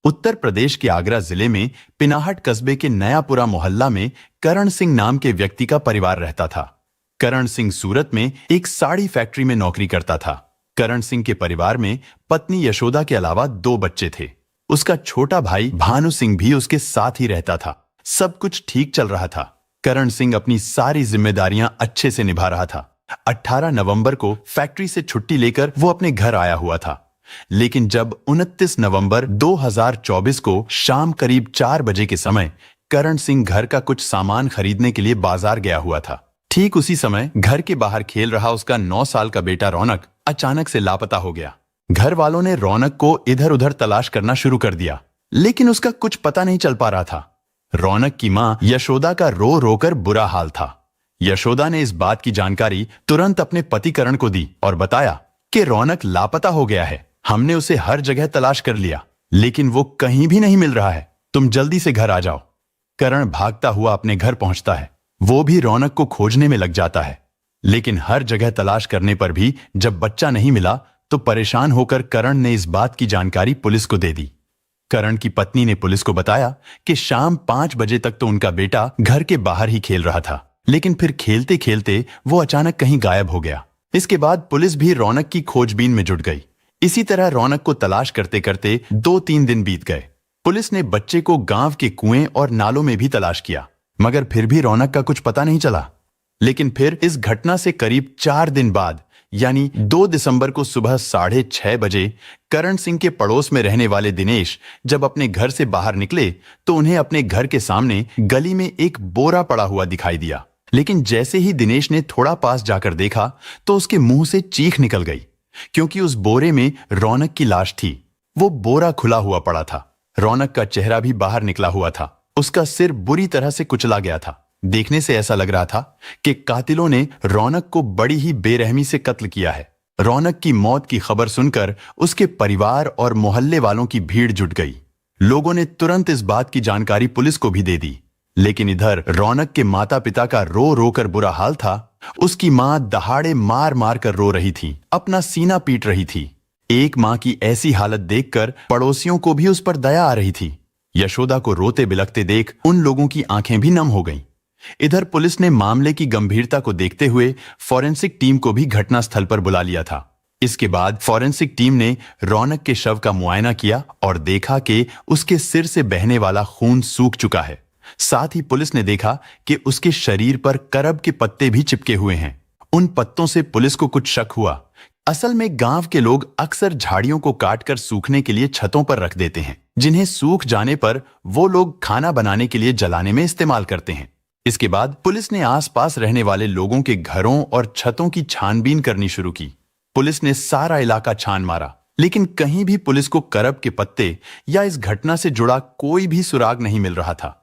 उत्तर प्रदेश के आगरा जिले में पिनाहट कस्बे के नयापुरा मोहल्ला में करण सिंह नाम के व्यक्ति का परिवार रहता था। करण सिंह सूरत में एक साड़ी फैक्ट्री में नौकरी करता था। करण सिंह के परिवार में पत्नी यशोदा के अलावा 2 बच्चे थे। उसका छोटा भाई भानु सिंह भी उसके साथ ही रहता था। सब कुछ ठीक चल रहा था। करण सिंह अपनी सारी जिम्मेदारियां अच्छे से निभा रहा था। 18 नवंबर को फैक्ट्री से छुट्टी लेकर वो अपने घर आया हुआ था। लेकिन जब 29 नवंबर 2024 को शाम करीब 4 बजे के समय करण सिंह घर का कुछ सामान खरीदने के लिए बाजार गया हुआ था। ठीक उसी समय घर के बाहर खेल रहा उसका 9 साल का बेटा रौनक अचानक से लापता हो गया। घर वालों ने रौनक को इधर उधर तलाश करना शुरू कर दिया, लेकिन उसका कुछ पता नहीं चल पा रहा था। रौनक की मां यशोदा का रो रो कर बुरा हाल था। यशोदा ने इस बात की जानकारी तुरंत अपने पति करण को दी और बताया कि रौनक लापता हो गया है। हमने उसे हर जगह तलाश कर लिया, लेकिन वो कहीं भी नहीं मिल रहा है। तुम जल्दी से घर आ जाओ। करण भागता हुआ अपने घर पहुंचता है। वो भी रौनक को खोजने में लग जाता है, लेकिन हर जगह तलाश करने पर भी जब बच्चा नहीं मिला तो परेशान होकर करण ने इस बात की जानकारी पुलिस को दे दी। करण की पत्नी ने पुलिस को बताया कि शाम 5 बजे तक तो उनका बेटा घर के बाहर ही खेल रहा था, लेकिन फिर खेलते खेलते वो अचानक कहीं गायब हो गया। इसके बाद पुलिस भी रौनक की खोजबीन में जुट गई। इसी तरह रौनक को तलाश करते करते 2-3 दिन बीत गए। पुलिस ने बच्चे को गांव के कुएं और नालों में भी तलाश किया, मगर फिर भी रौनक का कुछ पता नहीं चला। लेकिन फिर इस घटना से करीब 4 दिन बाद यानी 2 दिसंबर को सुबह 6:30 बजे करण सिंह के पड़ोस में रहने वाले दिनेश जब अपने घर से बाहर निकले तो उन्हें अपने घर के सामने गली में एक बोरा पड़ा हुआ दिखाई दिया। लेकिन जैसे ही दिनेश ने थोड़ा पास जाकर देखा तो उसके मुंह से चीख निकल गई, क्योंकि उस बोरे में रौनक की लाश थी। वो बोरा खुला हुआ पड़ा था। रौनक का चेहरा भी बाहर निकला हुआ था। उसका सिर बुरी तरह से कुचला गया था। देखने से ऐसा लग रहा था कि कातिलों ने रौनक को बड़ी ही बेरहमी से कत्ल किया है। रौनक की मौत की खबर सुनकर उसके परिवार और मोहल्ले वालों की भीड़ जुट गई। लोगों ने तुरंत इस बात की जानकारी पुलिस को भी दे दी। लेकिन इधर रौनक के माता पिता का रो रो कर बुरा हाल था। उसकी मां दहाड़े मार मार कर रो रही थी, अपना सीना पीट रही थी। एक मां की ऐसी हालत देखकर पड़ोसियों को भी उस पर दया आ रही थी। यशोदा को रोते बिलखते देख उन लोगों की आंखें भी नम हो गईं। इधर पुलिस ने मामले की गंभीरता को देखते हुए फॉरेंसिक टीम को भी घटनास्थल पर बुला लिया था। इसके बाद फॉरेंसिक टीम ने रौनक के शव का मुआयना किया और देखा कि उसके सिर से बहने वाला खून सूख चुका है। साथ ही पुलिस ने देखा कि उसके शरीर पर करब के पत्ते भी चिपके हुए हैं। उन पत्तों से पुलिस को कुछ शक हुआ। असल में गांव के लोग अक्सर झाड़ियों को काटकर सूखने के लिए छतों पर रख देते हैं, जिन्हें सूख जाने पर वो लोग खाना बनाने के लिए जलाने में इस्तेमाल करते हैं। इसके बाद पुलिस ने आसपास रहने वाले लोगों के घरों और छतों की छानबीन करनी शुरू की। पुलिस ने सारा इलाका छान मारा, लेकिन कहीं भी पुलिस को करब के पत्ते या इस घटना से जुड़ा कोई भी सुराग नहीं मिल रहा था।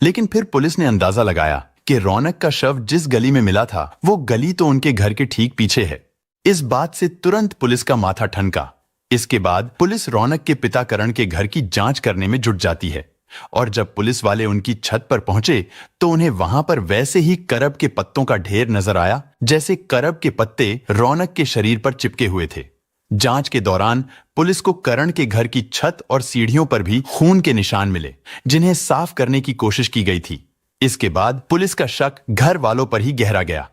लेकिन फिर पुलिस ने अंदाजा लगाया कि रौनक का शव जिस गली में मिला था वो गली तो उनके घर के ठीक पीछे है। इस बात से तुरंत पुलिस का माथा ठनका। इसके बाद पुलिस रौनक के पिता करण के घर की जांच करने में जुट जाती है और जब पुलिस वाले उनकी छत पर पहुंचे तो उन्हें वहां पर वैसे ही करब के पत्तों का ढेर नजर आया जैसे करब के पत्ते रौनक के शरीर पर चिपके हुए थे। जांच के दौरान पुलिस को करण के घर की छत और सीढ़ियों पर भी खून के निशान मिले, जिन्हें साफ करने की कोशिश की गई थी। इसके बाद पुलिस का शक घर वालों पर ही गहरा गया।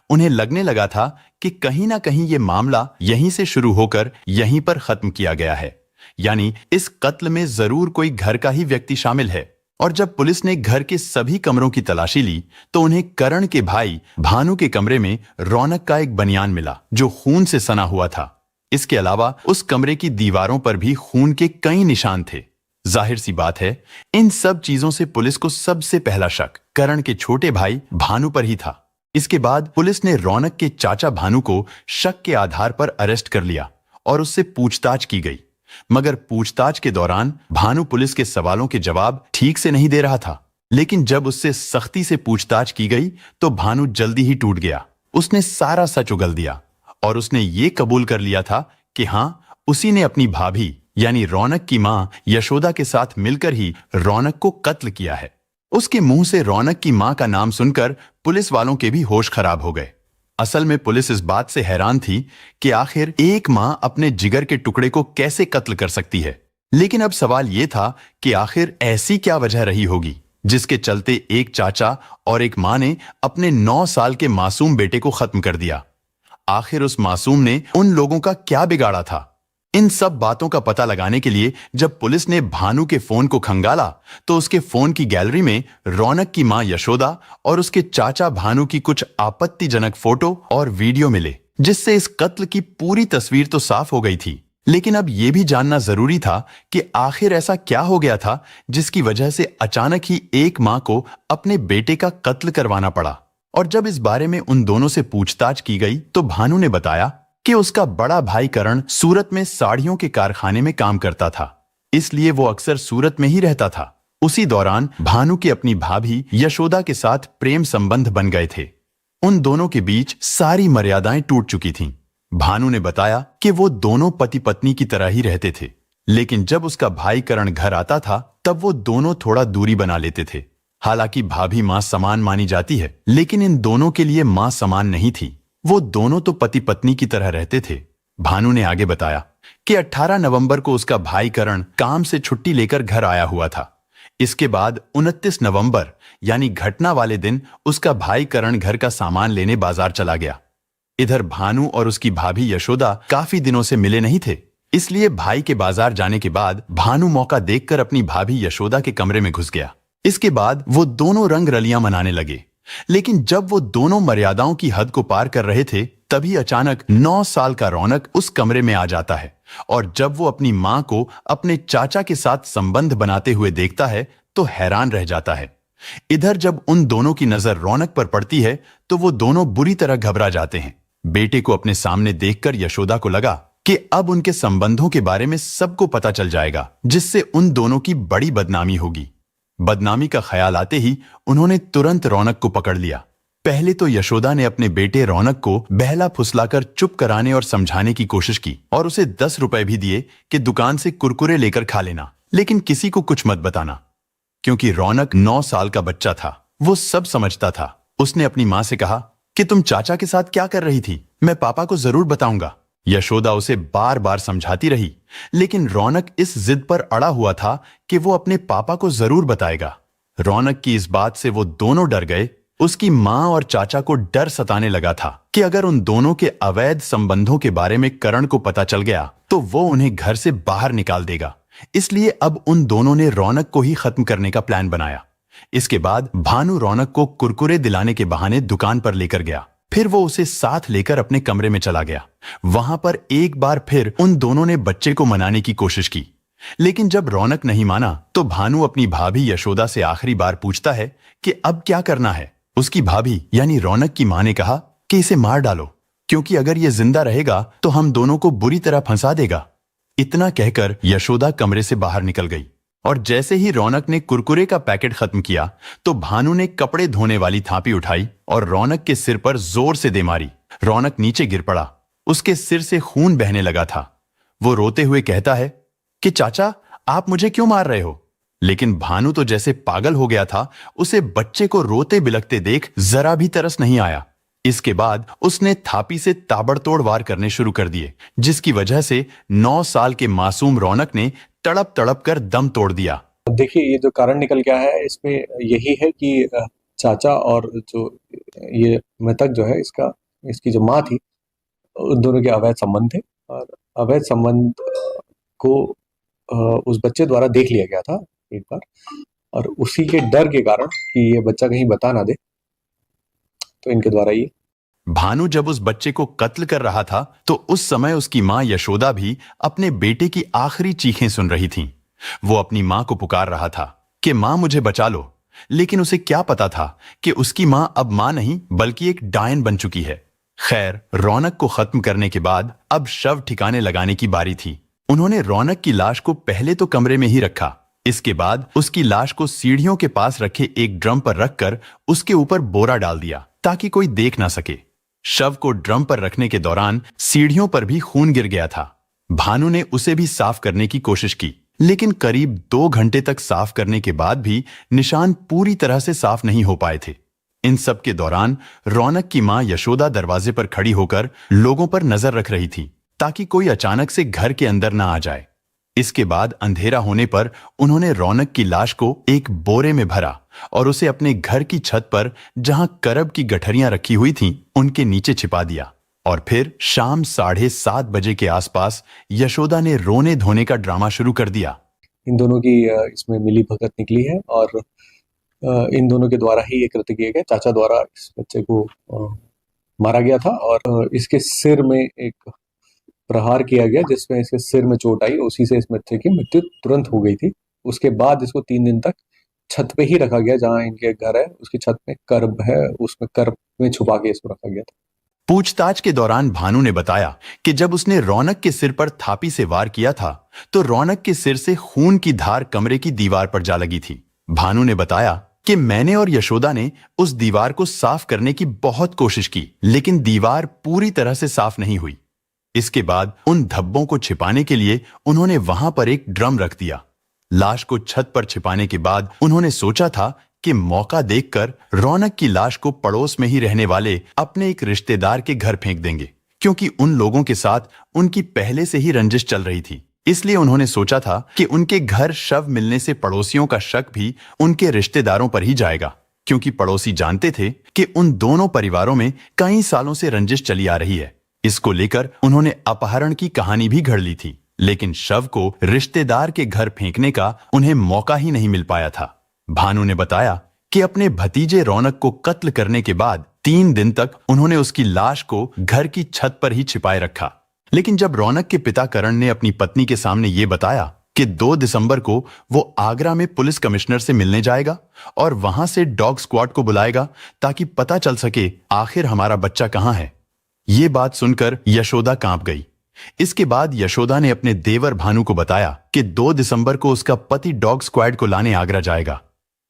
उन्हें लगने लगा था कि कहीं ना कहीं ये मामला यहीं से शुरू होकर यहीं पर खत्म किया गया है, यानी इस कत्ल में जरूर कोई घर का ही व्यक्ति शामिल है। और जब पुलिस ने घर के सभी कमरों की तलाशी ली तो उन्हें करण के भाई भानु के कमरे में रौनक का एक बनियान मिला जो खून से सना हुआ था। इसके अलावा उस कमरे की दीवारों पर भी खून के कई निशान थे। जाहिर सी बात है, इन सब चीजों से पुलिस को सबसे पहला शक करण के छोटे भाई भानु पर ही था। इसके बाद पुलिस ने रौनक के चाचा भानु को शक के आधार पर अरेस्ट कर लिया और उससे पूछताछ की गई, मगर पूछताछ के दौरान भानु पुलिस के सवालों के जवाब ठीक से नहीं दे रहा था। लेकिन जब उससे सख्ती से पूछताछ की गई तो भानु जल्दी ही टूट गया। उसने सारा सच उगल दिया और उसने ये कबूल कर लिया था कि हाँ, उसी ने अपनी भाभी यानी रौनक की मां यशोदा के साथ मिलकर ही रौनक को कत्ल किया है। उसके मुंह से रौनक की मां का नाम सुनकर पुलिस वालों के भी होश खराब हो गए। असल में पुलिस इस बात से हैरान थी कि आखिर एक मां अपने जिगर के टुकड़े को कैसे कत्ल कर सकती है। लेकिन अब सवाल यह था कि आखिर ऐसी क्या वजह रही होगी जिसके चलते एक चाचा और एक मां ने अपने 9 साल के मासूम बेटे को खत्म कर दिया। आखिर उस मासूम ने उन लोगों का क्या बिगाड़ा था? इन सब बातों का पता लगाने के लिए जब पुलिस ने भानु के फोन को खंगाला तो उसके फोन की गैलरी में रौनक की मां यशोदा और उसके चाचा भानु की कुछ आपत्तिजनक फोटो और वीडियो मिले, जिससे इस कत्ल की पूरी तस्वीर तो साफ हो गई थी। लेकिन अब यह भी जानना जरूरी था कि आखिर ऐसा क्या हो गया था जिसकी वजह से अचानक ही एक मां को अपने बेटे का कत्ल करवाना पड़ा। और जब इस बारे में उन दोनों से पूछताछ की गई तो भानु ने बताया कि उसका बड़ा भाई करण सूरत में साड़ियों के कारखाने में काम करता था, इसलिए वो अक्सर सूरत में ही रहता था। उसी दौरान भानु की अपनी भाभी यशोदा के साथ प्रेम संबंध बन गए थे। उन दोनों के बीच सारी मर्यादाएं टूट चुकी थीं। भानु ने बताया कि वो दोनों पति पत्नी की तरह ही रहते थे, लेकिन जब उसका भाई करण घर आता था तब वो दोनों थोड़ा दूरी बना लेते थे। हालांकि भाभी मां समान मानी जाती है, लेकिन इन दोनों के लिए मां समान नहीं थी। वो दोनों तो पति पत्नी की तरह रहते थे। भानु ने आगे बताया कि 18 नवंबर को उसका भाई करण काम से छुट्टी लेकर घर आया हुआ था। इसके बाद 29 नवंबर यानी घटना वाले दिन उसका भाई करण घर का सामान लेने बाजार चला गया। इधर भानु और उसकी भाभी यशोदा काफी दिनों से मिले नहीं थे, इसलिए भाई के बाजार जाने के बाद भानु मौका देखकर अपनी भाभी यशोदा के कमरे में घुस गया। इसके बाद वो दोनों रंग रलियां मनाने लगे। लेकिन जब वो दोनों मर्यादाओं की हद को पार कर रहे थे तभी अचानक 9 साल का रौनक उस कमरे में आ जाता है और जब वो अपनी मां को अपने चाचा के साथ संबंध बनाते हुए देखता है तो हैरान रह जाता है। इधर जब उन दोनों की नजर रौनक पर पड़ती है तो वो दोनों बुरी तरह घबरा जाते हैं। बेटे को अपने सामने देखकर यशोदा को लगा कि अब उनके संबंधों के बारे में सबको पता चल जाएगा, जिससे उन दोनों की बड़ी बदनामी होगी। बदनामी का ख्याल आते ही उन्होंने तुरंत रौनक को पकड़ लिया। पहले तो यशोदा ने अपने बेटे रौनक को बहला फुसलाकर चुप कराने और समझाने की कोशिश की और उसे 10 रुपए भी दिए कि दुकान से कुरकुरे लेकर खा लेना, लेकिन किसी को कुछ मत बताना, क्योंकि रौनक 9 साल का बच्चा था, वो सब समझता था। उसने अपनी मां से कहा कि तुम चाचा के साथ क्या कर रही थी, मैं पापा को जरूर बताऊंगा। यशोदा उसे बार बार समझाती रही, लेकिन रौनक इस जिद पर अड़ा हुआ था कि वो अपने पापा को जरूर बताएगा। रौनक की इस बात से वो दोनों डर गए। उसकी मां और चाचा को डर सताने लगा था कि अगर उन दोनों के अवैध संबंधों के बारे में करण को पता चल गया तो वो उन्हें घर से बाहर निकाल देगा। इसलिए अब उन दोनों ने रौनक को ही खत्म करने का प्लान बनाया। इसके बाद भानु रौनक को कुरकुरे दिलाने के बहाने दुकान पर लेकर गया। फिर वो उसे साथ लेकर अपने कमरे में चला गया। वहां पर एक बार फिर उन दोनों ने बच्चे को मनाने की कोशिश की, लेकिन जब रौनक नहीं माना तो भानु अपनी भाभी यशोदा से आखिरी बार पूछता है कि अब क्या करना है। उसकी भाभी यानी रौनक की मां ने कहा कि इसे मार डालो, क्योंकि अगर ये जिंदा रहेगा तो हम दोनों को बुरी तरह फंसा देगा। इतना कहकर यशोदा कमरे से बाहर निकल गई और जैसे ही रौनक ने कुरकुरे का पैकेट खत्म किया तो भानु ने कपड़े धोने वाली थापी उठाई और रौनक के सिर पर जोर से दे मारी। रौनक नीचे गिर पड़ा। उसके सिर से खून बहने लगा था। वो रोते हुए कहता है कि चाचा, आप मुझे क्यों मार रहे हो? लेकिन भानु तो जैसे पागल हो गया था। उसे बच्चे को रोते बिलखते देख जरा भी तरस नहीं आया। इसके बाद उसने थापी से ताबड़तोड़ वार करने शुरू कर दिए, जिसकी वजह से 9 साल के मासूम रौनक ने तड़प तड़प कर दम तोड़ दिया। देखिए, ये जो कारण निकल के आया है इसमें यही है कि चाचा और जो ये मृतक जो है इसकी जो माँ थी, उन दोनों के अवैध संबंध थे और अवैध संबंध को उस बच्चे द्वारा देख लिया गया था एक बार, और उसी के डर के कारण कि ये बच्चा कहीं बता ना दे, तो इनके द्वारा ये भानु जब उस बच्चे को कत्ल कर रहा था तो उस समय उसकी मां यशोदा भी अपने बेटे की आखिरी चीखें सुन रही थीं। वो अपनी मां को पुकार रहा था कि मां मुझे बचा लो, लेकिन उसे क्या पता था कि उसकी मां अब मां नहीं बल्कि एक डायन बन चुकी है। खैर, रौनक को खत्म करने के बाद अब शव ठिकाने लगाने की बारी थी। उन्होंने रौनक की लाश को पहले तो कमरे में ही रखा। इसके बाद उसकी लाश को सीढ़ियों के पास रखे एक ड्रम पर रखकर उसके ऊपर बोरा डाल दिया ताकि कोई देख ना सके। शव को ड्रम पर रखने के दौरान सीढ़ियों पर भी खून गिर गया था। भानु ने उसे भी साफ करने की कोशिश की, लेकिन करीब 2 घंटे तक साफ करने के बाद भी निशान पूरी तरह से साफ नहीं हो पाए थे। इन सब के दौरान रौनक की मां यशोदा दरवाजे पर खड़ी होकर लोगों पर नजर रख रही थी ताकि कोई अचानक से घर के अंदर ना आ जाए। इसके बाद अंधेरा होने पर उन्होंने रौनक की लाश को एक बोरे में भरा और उसे अपने घर की छत पर, जहां करब की गठरियां रखी हुई थीं, उनके नीचे छिपा दिया। और फिर शाम 7:30 बजे के आसपास यशोदा ने रोने धोने का ड्रामा शुरू कर दिया। इन दोनों की इसमें मिली भगत निकली है और इन दोनों के द्वारा ही ये कृत्य किए गए। चाचा द्वारा इस बच्चे को मारा गया था और इसके सिर में एक प्रहार किया गया जिसमें इसके सिर में चोट आई। उसी से इस बच्चे की मृत्यु तुरंत हो गई थी। उसके बाद इसको 3 दिन तक छत पे ही रखा गया, जहां इनके घर है उसकी छत में करब है, उसमें करब में छुपा के इसको रखा गया था। पूछताछ के दौरान भानु ने बताया कि जब उसने रौनक के सिर पर थापी से वार किया था तो रौनक के सिर से खून की धार कमरे की दीवार पर जा लगी थी। भानु ने बताया कि मैंने और यशोदा ने उस दीवार को साफ करने की बहुत कोशिश की, लेकिन दीवार पूरी तरह से साफ नहीं हुई। इसके बाद उन धब्बों को छिपाने के लिए उन्होंने वहां पर एक ड्रम रख दिया। लाश को छत पर छिपाने के बाद उन्होंने सोचा था कि मौका देखकर रौनक की लाश को पड़ोस में ही रहने वाले अपने एक रिश्तेदार के घर फेंक देंगे, क्योंकि उन लोगों के साथ उनकी पहले से ही रंजिश चल रही थी। इसलिए उन्होंने सोचा था कि उनके घर शव मिलने से पड़ोसियों का शक भी उनके रिश्तेदारों पर ही जाएगा, क्योंकि पड़ोसी जानते थे कि उन दोनों परिवारों में कई सालों से रंजिश चली आ रही है। इसको लेकर उन्होंने अपहरण की कहानी भी घड़ ली थी, लेकिन शव को रिश्तेदार के घर फेंकने का उन्हें मौका ही नहीं मिल पाया था। भानु ने बताया कि अपने भतीजे रौनक को कत्ल करने के बाद 3 दिन तक उन्होंने उसकी लाश को घर की छत पर ही छिपाए रखा। लेकिन जब रौनक के पिता करण ने अपनी पत्नी के सामने ये बताया कि 2 दिसंबर को वो आगरा में पुलिस कमिश्नर से मिलने जाएगा और वहां से डॉग स्क्वाड को बुलाएगा ताकि पता चल सके आखिर हमारा बच्चा कहां है, ये बात सुनकर यशोदा कांप गई। इसके बाद यशोदा ने अपने देवर भानु को बताया कि 2 दिसंबर को उसका पति डॉग स्क्वाड को लाने आगरा जाएगा।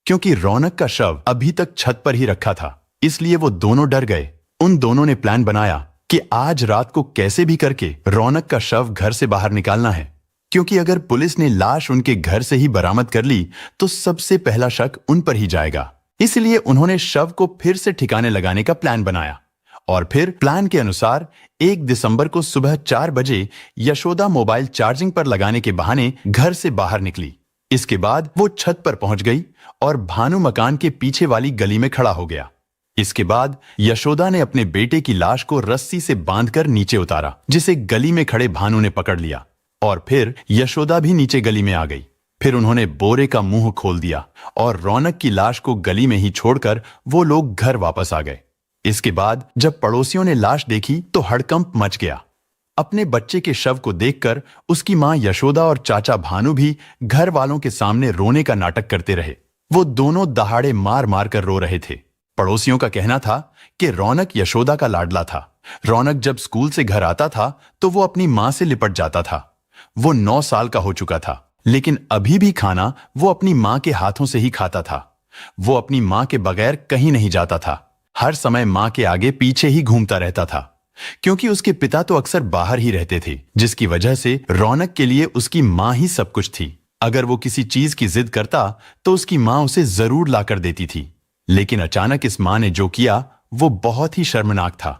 क्योंकि रौनक का शव अभी तक छत पर ही रखा था, इसलिए वो दोनों डर गए। उन दोनों ने प्लान बनाया कि आज रात को कैसे भी करके रौनक का शव घर से बाहर निकालना है, क्योंकि अगर पुलिस ने लाश उनके घर से ही बरामद कर ली तो सबसे पहला शक उन पर ही जाएगा। इसलिए उन्होंने शव को फिर से ठिकाने लगाने का प्लान बनाया और फिर प्लान के अनुसार 1 दिसंबर को सुबह 4 बजे यशोदा मोबाइल चार्जिंग पर लगाने के बहाने घर से बाहर निकली। इसके बाद वो छत पर पहुंच गई और भानु मकान के पीछे वाली गली में खड़ा हो गया। इसके बाद यशोदा ने अपने बेटे की लाश को रस्सी से बांधकर नीचे उतारा, जिसे गली में खड़े भानु ने पकड़ लिया और फिर यशोदा भी नीचे गली में आ गई। फिर उन्होंने बोरे का मुंह खोल दिया और रौनक की लाश को गली में ही छोड़कर वो लोग घर वापस आ गए। इसके बाद जब पड़ोसियों ने लाश देखी तो हड़कंप मच गया। अपने बच्चे के शव को देखकर उसकी मां यशोदा और चाचा भानु भी घर वालों के सामने रोने का नाटक करते रहे। वो दोनों दहाड़े मार मार कर रो रहे थे। पड़ोसियों का कहना था कि रौनक यशोदा का लाडला था। रौनक जब स्कूल से घर आता था तो वो अपनी मां से लिपट जाता था। वो 9 साल का हो चुका था, लेकिन अभी भी खाना वो अपनी मां के हाथों से ही खाता था। वो अपनी मां के बगैर कहीं नहीं जाता था, हर समय मां के आगे पीछे ही घूमता रहता था, क्योंकि उसके पिता तो अक्सर बाहर ही रहते थे, जिसकी वजह से रौनक के लिए उसकी मां ही सब कुछ थी। अगर वो किसी चीज की जिद करता तो उसकी मां उसे जरूर लाकर देती थी। लेकिन अचानक इस मां ने जो किया वो बहुत ही शर्मनाक था,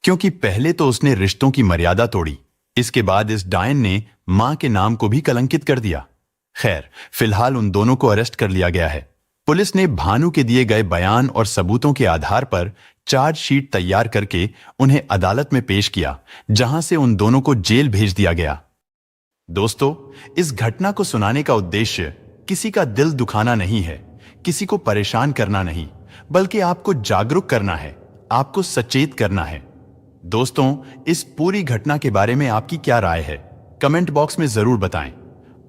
क्योंकि पहले तो उसने रिश्तों की मर्यादा तोड़ी, इसके बाद इस डायन ने मां के नाम को भी कलंकित कर दिया। खैर, फिलहाल उन दोनों को अरेस्ट कर लिया गया है। पुलिस ने भानु के दिए गए बयान और सबूतों के आधार पर चार्जशीट तैयार करके उन्हें अदालत में पेश किया, जहां से उन दोनों को जेल भेज दिया गया। दोस्तों, इस घटना को सुनाने का उद्देश्य किसी का दिल दुखाना नहीं है, किसी को परेशान करना नहीं, बल्कि आपको जागरूक करना है, आपको सचेत करना है। दोस्तों, इस पूरी घटना के बारे में आपकी क्या राय है, कमेंट बॉक्स में जरूर बताएं।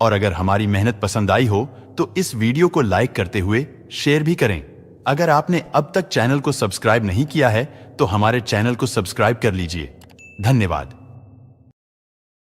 और अगर हमारी मेहनत पसंद आई हो तो इस वीडियो को लाइक करते हुए शेयर भी करें। अगर आपने अब तक चैनल को सब्सक्राइब नहीं किया है तो हमारे चैनल को सब्सक्राइब कर लीजिए। धन्यवाद।